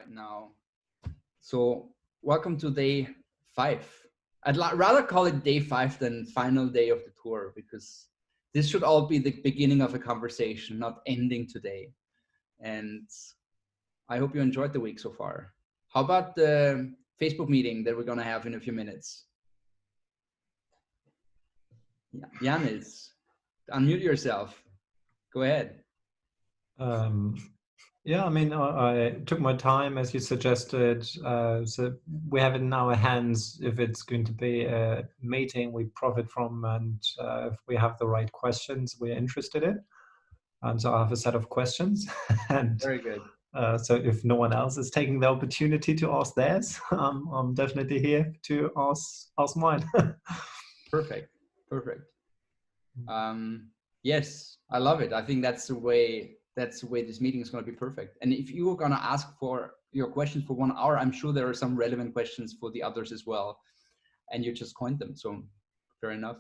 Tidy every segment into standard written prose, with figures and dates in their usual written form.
right now. So welcome to day 5. I'd rather call it day 5 than final day of the tour, because this should all be the beginning of a conversation, not ending today. And I hope you enjoyed the week so far. How about the Facebook meeting that we're going to have in a few minutes? Yeah. Janis, unmute yourself. Go ahead. Yeah, I mean, I took my time as you suggested. So we have it in our hands. If it's going to be a meeting we profit from, and if we have the right questions we're interested in. So I have a set of questions. And very good. So if no one else is taking the opportunity to ask theirs, I'm definitely here to ask mine. Perfect. Yes, I love it. I think that's the way this meeting is going to be perfect. And if you are going to ask for your questions for 1 hour, I'm sure there are some relevant questions for the others as well. And you just coined them. So fair enough.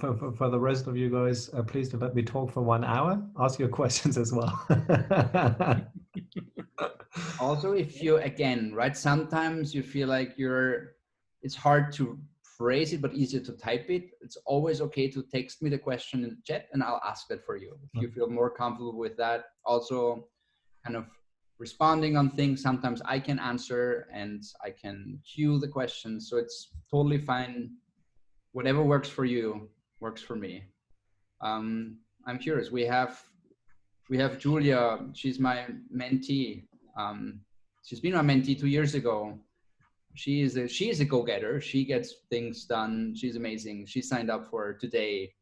For the rest of you guys, please do let me talk for 1 hour. Ask your questions as well. Also, if you, again, right, sometimes you feel like it's hard to phrase it, but easier to type it. It's always okay to text me the question in the chat and I'll ask that for you. If you feel more comfortable with that, also kind of responding on things. Sometimes I can answer and I can cue the questions. So it's totally fine. Whatever works for you works for me. I'm curious. We have Julia. She's my mentee. She's been my mentee 2 years ago. She is a go-getter. She gets things done. She's amazing. She signed up for today,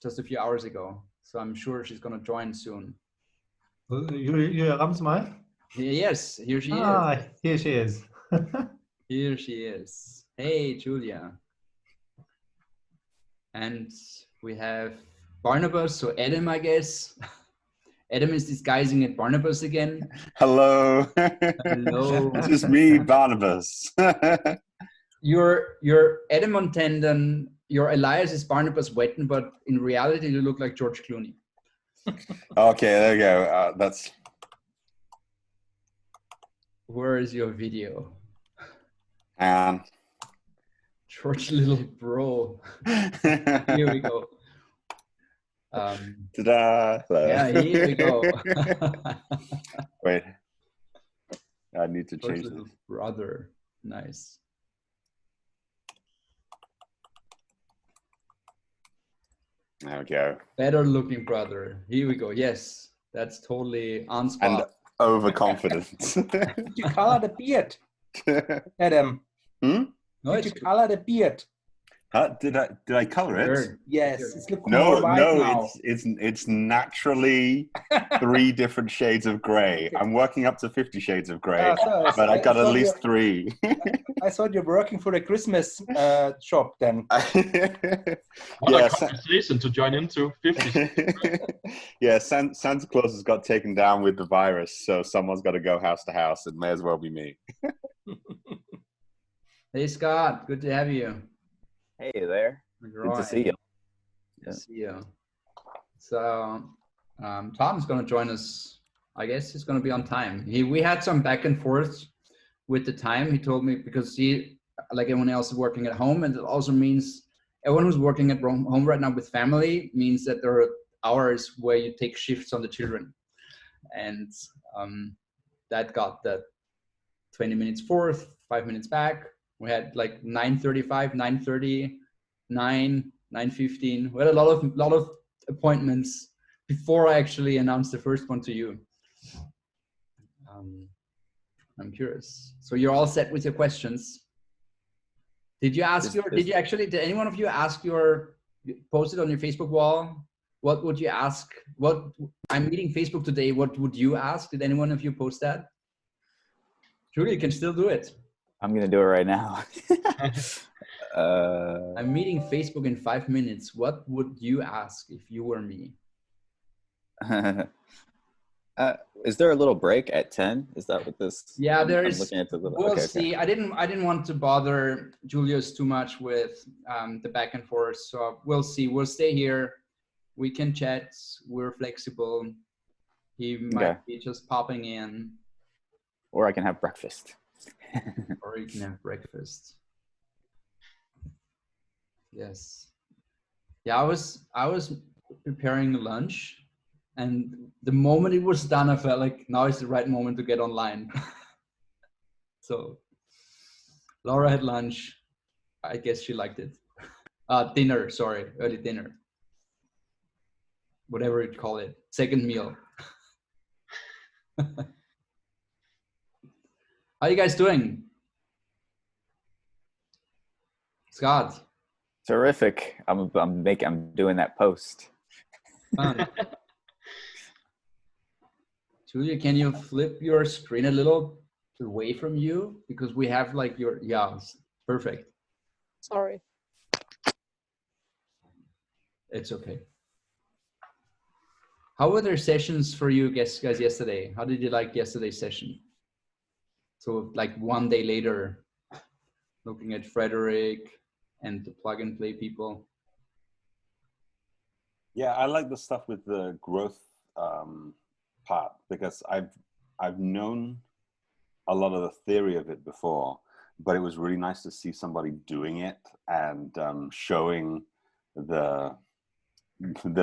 just a few hours ago. So I'm sure she's going to join soon. Julia Ramsmeier? Yes, here she is. Here she is. Here she is. Hey, Julia. And we have Barnabas, so Adam, I guess. Adam is disguising it Barnabas again. Hello. Hello. This is me, Barnabas. You're Edmund Tendon, your alias is Barnabas Wetten, but in reality you look like George Clooney. Okay, there you go. That's. Where is your video? George little bro. Here we go. Ta-da! Yeah, here we go. Wait, I need to George change little this. brother. Nice. There we go. Better looking brother. Here we go. Yes, that's totally on spot. And overconfident. Did you color the beard, Adam? No, Did you color the beard? Did I color it? Sure. Yes, it's looking No, more white now. it's naturally 3 different shades of gray. I'm working up to 50 shades of gray, but I got at least 3. I thought you're working for the Christmas shop then. What a conversation to join into, 50. Yeah, Santa Claus has got taken down with the virus, so someone's got to go house to house. It may as well be me. Hey, Scott. Good to have you. Hey there. Good to see you. Good to see you. So Tom's going to join us. I guess he's going to be on time. We had some back and forth with the time. He told me because he, like everyone else, is working at home, and it also means everyone who's working at home right now with family means that there are hours where you take shifts on the children, and that got that 20 minutes forth, 5 minutes back. We had like 9:35, 9:30, 9:15. We had a lot of appointments before I actually announced the first one to you. I'm curious. So you're all set with your questions. Did you ask did any one of you post it on your Facebook wall? What would you ask? I'm meeting Facebook today. What would you ask? Did any one of you post that? Julie, you can still do it. I'm going to do it right now. I'm meeting Facebook in 5 minutes. What would you ask if you were me? Is there a little break at 10? Is that what this? Yeah, there is. Looking at the little, we'll okay, see. Okay. I didn't want to bother Julius too much with the back and forth. So we'll see. We'll stay here. We can chat. We're flexible. He might be just popping in. or I can have breakfast. Or you can have breakfast. Yes. Yeah, I was preparing lunch, and the moment it was done, I felt like now is the right moment to get online. So Laura had lunch. I guess she liked it. Dinner, sorry, early dinner. Whatever you call it, second meal. How you guys doing? Scott. Terrific. I'm doing that post. Julia, can you flip your screen a little away from you? Because we have like your, yeah, perfect. Sorry. It's okay. How were their sessions for you guys yesterday? How did you like yesterday's session? So like one day later, looking at Frederick and the plug and play people. Yeah, I like the stuff with the growth part, because I've known a lot of the theory of it before, but it was really nice to see somebody doing it and showing the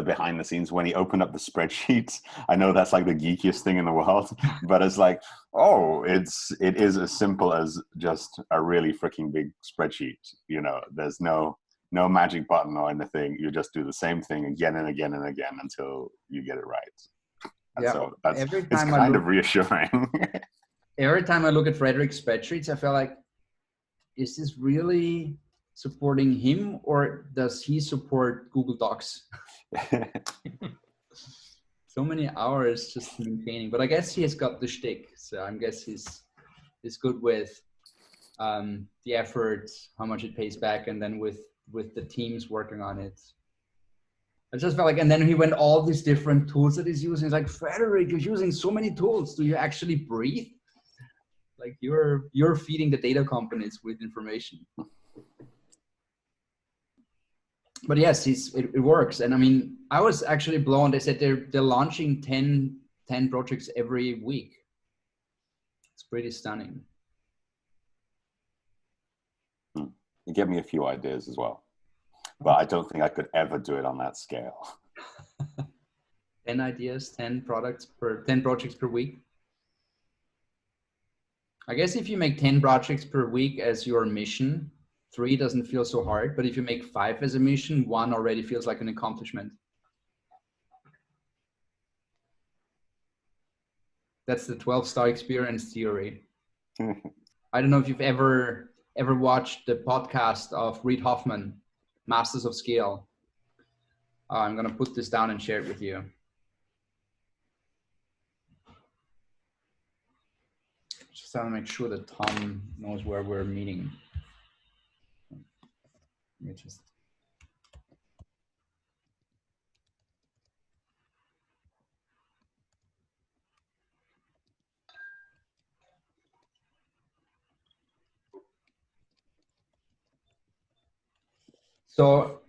behind the scenes. When he opened up the spreadsheets, I know that's like the geekiest thing in the world, but it's like, oh, it is as simple as just a really freaking big spreadsheet. You know, there's no magic button or anything. You just do the same thing again and again and again until you get it right. And yeah, so that's, every time it's kind of reassuring. Every time I look at Frederick's spreadsheets, I feel like, is this really supporting him, or does he support Google Docs? So many hours just maintaining, but I guess he has got the shtick. So I guess he's good with the effort, how much it pays back, and then with the teams working on it. I just felt like, and then he went all these different tools that he's using. He's like, Frederick, you're using so many tools. Do you actually breathe? Like you're feeding the data companies with information. But yes, it works. And I mean, I was actually blown. They said they're launching 10 projects every week. It's pretty stunning. You gave me a few ideas as well, but I don't think I could ever do it on that scale. 10 ideas, 10 projects per week. I guess if you make 10 projects per week as your mission, 3 doesn't feel so hard. But if you make 5 as a mission, 1 already feels like an accomplishment. That's the 12-star experience theory. I don't know if you've ever watched the podcast of Reid Hoffman, Masters of Scale. I'm going to put this down and share it with you. Just want to make sure that Tom knows where we're meeting. Let me just. So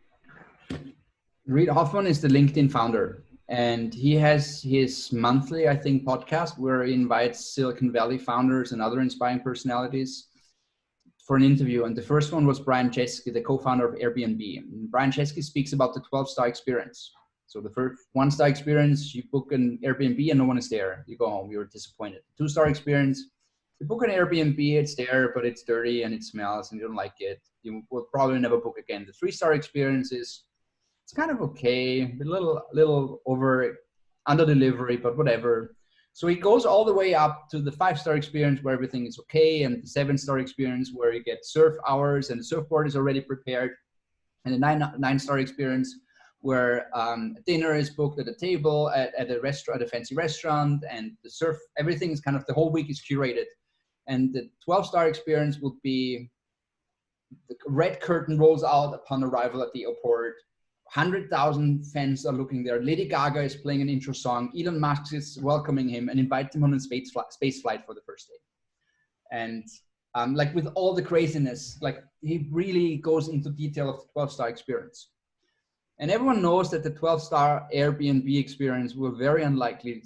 Reid Hoffman is the LinkedIn founder, and he has his monthly, I think, podcast where he invites Silicon Valley founders and other inspiring personalities for an interview. And the first one was Brian Chesky, the co-founder of Airbnb. And Brian Chesky speaks about the 12-star experience. So the first 1-star experience, you book an Airbnb and no one is there. You go home, you're disappointed. 2-star experience, you book an Airbnb, it's there, but it's dirty and it smells and you don't like it. You will probably never book again. The 3-star experience is, it's kind of okay, a little under delivery, but whatever. So it goes all the way up to the 5-star experience where everything is okay, and the 7-star experience where you get surf hours and the surfboard is already prepared, and the 9-star experience where dinner is booked at a table at a restaurant, at a fancy restaurant, and the surf, everything is kind of, the whole week is curated. And the 12-star experience would be the red curtain rolls out upon arrival at the airport. 100,000 fans are looking there. Lady Gaga is playing an intro song. Elon Musk is welcoming him and invites him on a space flight for the first day. And like with all the craziness, like he really goes into detail of the 12-star experience. And everyone knows that the 12-star Airbnb experience will it's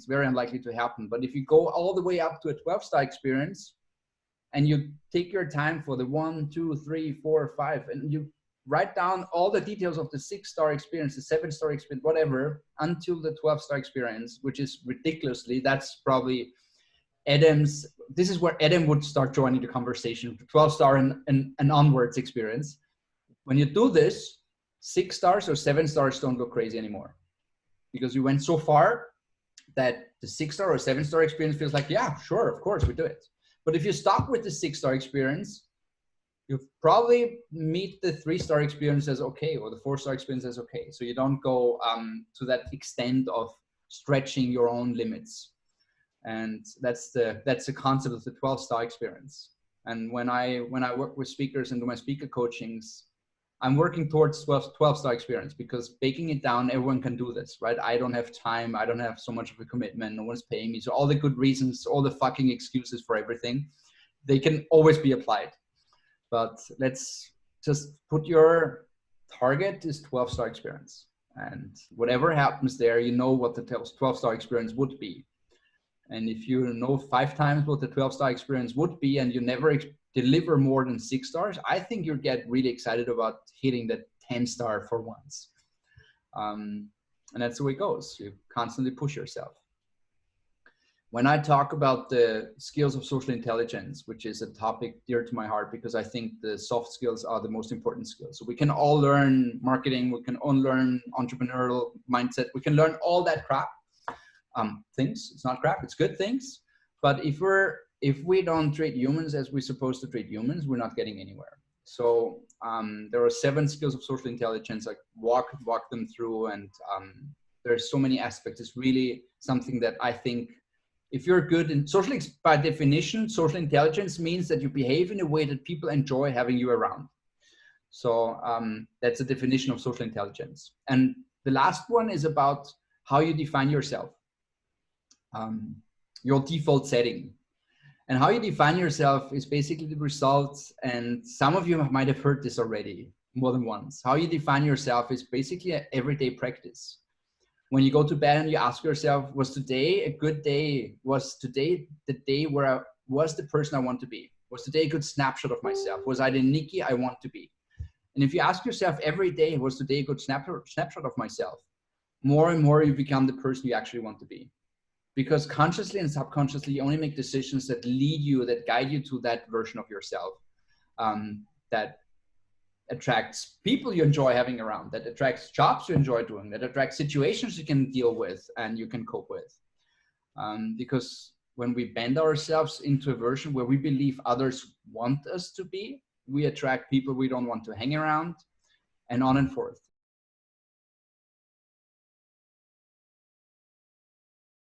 very unlikely to happen. But if you go all the way up to a 12-star experience and you take your time for the 1, 2, 3, 4, 5, and you write down all the details of the 6-star experience, the 7-star experience, whatever, until the 12-star experience, which is ridiculously, that's probably this is where Adam would start joining the conversation, the 12-star and onwards experience. When you do this, 6 stars or 7 stars don't go crazy anymore, because you went so far that the 6-star or 7-star experience feels like, yeah, sure, of course, we do it. But if you stop with the 6-star experience, you probably meet the 3-star experience as okay, or the 4-star experience as okay. So you don't go to that extent of stretching your own limits. And that's the concept of the 12-star experience. And when I work with speakers and do my speaker coachings, I'm working towards 12-star experience, because breaking it down, everyone can do this, right? I don't have time. I don't have so much of a commitment. No one's paying me. So all the good reasons, all the fucking excuses for everything, they can always be applied. But let's just put your target is 12-star experience. And whatever happens there, you know what the 12-star experience would be. And if you know 5 times what the 12-star experience would be, and you never deliver more than 6 stars, I think you'll get really excited about hitting the 10-star for once. And that's the way it goes. You constantly push yourself. When I talk about the skills of social intelligence, which is a topic dear to my heart, because I think the soft skills are the most important skills. So we can all learn marketing, we can all learn entrepreneurial mindset, we can learn all that crap. Things, it's not crap, it's good things. But if we don't treat humans as we're supposed to treat humans, we're not getting anywhere. So there are 7 skills of social intelligence. I walk them through, and there's so many aspects. It's really something that I think, if you're good in by definition, social intelligence means that you behave in a way that people enjoy having you around. So that's a definition of social intelligence. And the last one is about how you define yourself, your default setting. And how you define yourself is basically the result, and some of you might have heard this already more than once. How you define yourself is basically an everyday practice. When you go to bed and you ask yourself, was today a good day? Was today the day where I was the person I want to be? Was today a good snapshot of myself? Was I the Nikki I want to be? And if you ask yourself every day, was today a good snapshot of myself? More and more you become the person you actually want to be. Because consciously and subconsciously, you only make decisions that lead you, that guide you to that version of yourself, that attracts people you enjoy having around, that attracts jobs you enjoy doing, that attracts situations you can deal with and you can cope with. Because when we bend ourselves into a version where we believe others want us to be, we attract people we don't want to hang around, and on and forth.